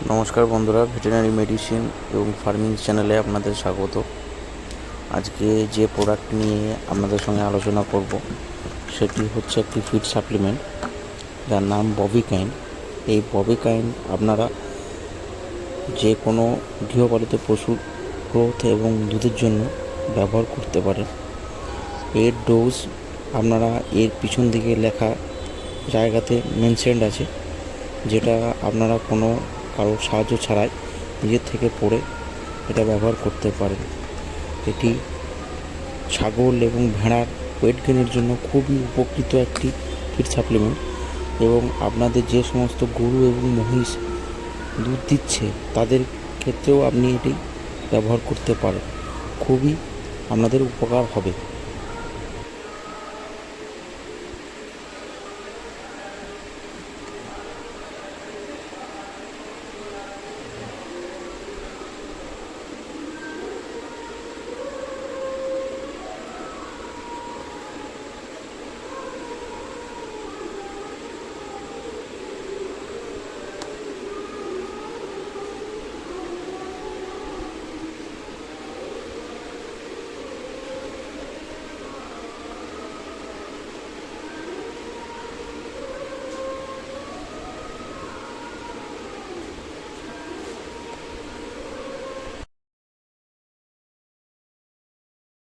নমস্কার বন্ধুরা, veterinary medicine এবং ফার্মিং চ্যানেলে আপনাদের স্বাগত। আজকে যে প্রোডাক্ট নিয়ে আপনাদের সঙ্গে আলোচনা করব সেটি হচ্ছে একটি ফিড সাপ্লিমেন্ট যার নাম বভিকাইন। এই বভিকাইন আপনারা যে কোনো গৃহপালিত পশুর গ্রোথ এবং দুধের জন্য ব্যবহার করতে পারেন। এর ডোজ আপনারা এর পিছন দিকে লেখা জায়গাতে মেনশনড আছে, যেটা আপনারা কোনো কারোর সাহায্য ছাড়াই নিজের থেকে পড়ে এটা ব্যবহার করতে পারেন। এটি ছাগল এবং ভেড়ার ওয়েট গেইনের জন্য খুবই উপকৃত একটি ফিড সাপ্লিমেন্ট, এবং আপনাদের যে সমস্ত গরু এবং মহিষ দুধ দিচ্ছে তাদের ক্ষেত্রেও আপনি এটি ব্যবহার করতে পারেন। খুবই আপনাদের উপকার হবে।